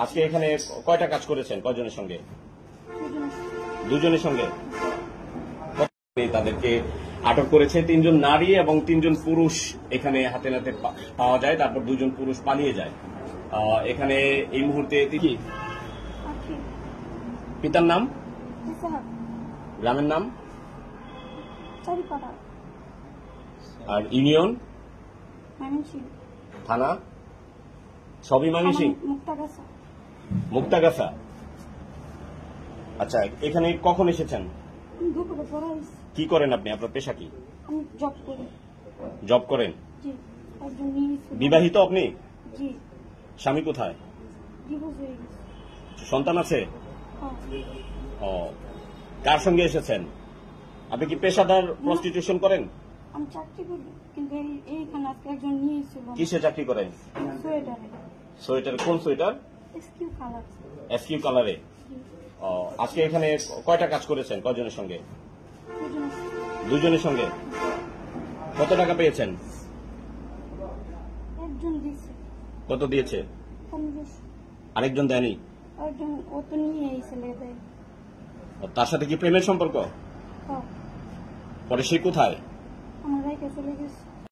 আজকে এখানে কয়টা কাজ করেছেন? কয়জনের সঙ্গে? দুজনের সঙ্গে। তাদেরকে আটক করেছে 3 জন নারী এবং 3 জন পুরুষ এখানে হাতে নাতে পাওয়া যায়। তারপর 2 জন পুরুষ পালিয়ে যায়। এখানে এই মুহূর্তে কি পিতার নাম, গ্রামের নাম আর ইউনিয়ন থানা সবই ময়মনসিংহ মুক্তাগাছা। আচ্ছা, এখানে কখন এসেছেন? কি করেন আপনি? আপনার পেশা কি? জব করেন? বিবাহিত আপনি? স্বামী কোথায়? সন্তান আছে? ও, কার সঙ্গে এসেছেন? আপনি কি পেশাদার প্রস্টিটিউশন করেন? আমি চাকরি করি, কিন্তু এইখানে আজকে একজন নিয়েছিল। কিসে চাকরি করেন? সোয়েটার। কোন সোয়েটার? এসকিউ কালারে। আজকে এখানে কয়টা কাজ করেছেন? কয়জনের সঙ্গে? দুজনের সঙ্গে। কত টাকা পেয়েছেন? একজন দিয়েছে। কত দিয়েছে? 50। আরেকজন দেয়নি? একজন ও তো নিয়ে এসেছিল। তার সাথে কি প্রেমের সম্পর্ক? পরে সে কোথায়? আমার রাইখে চলে গেছে।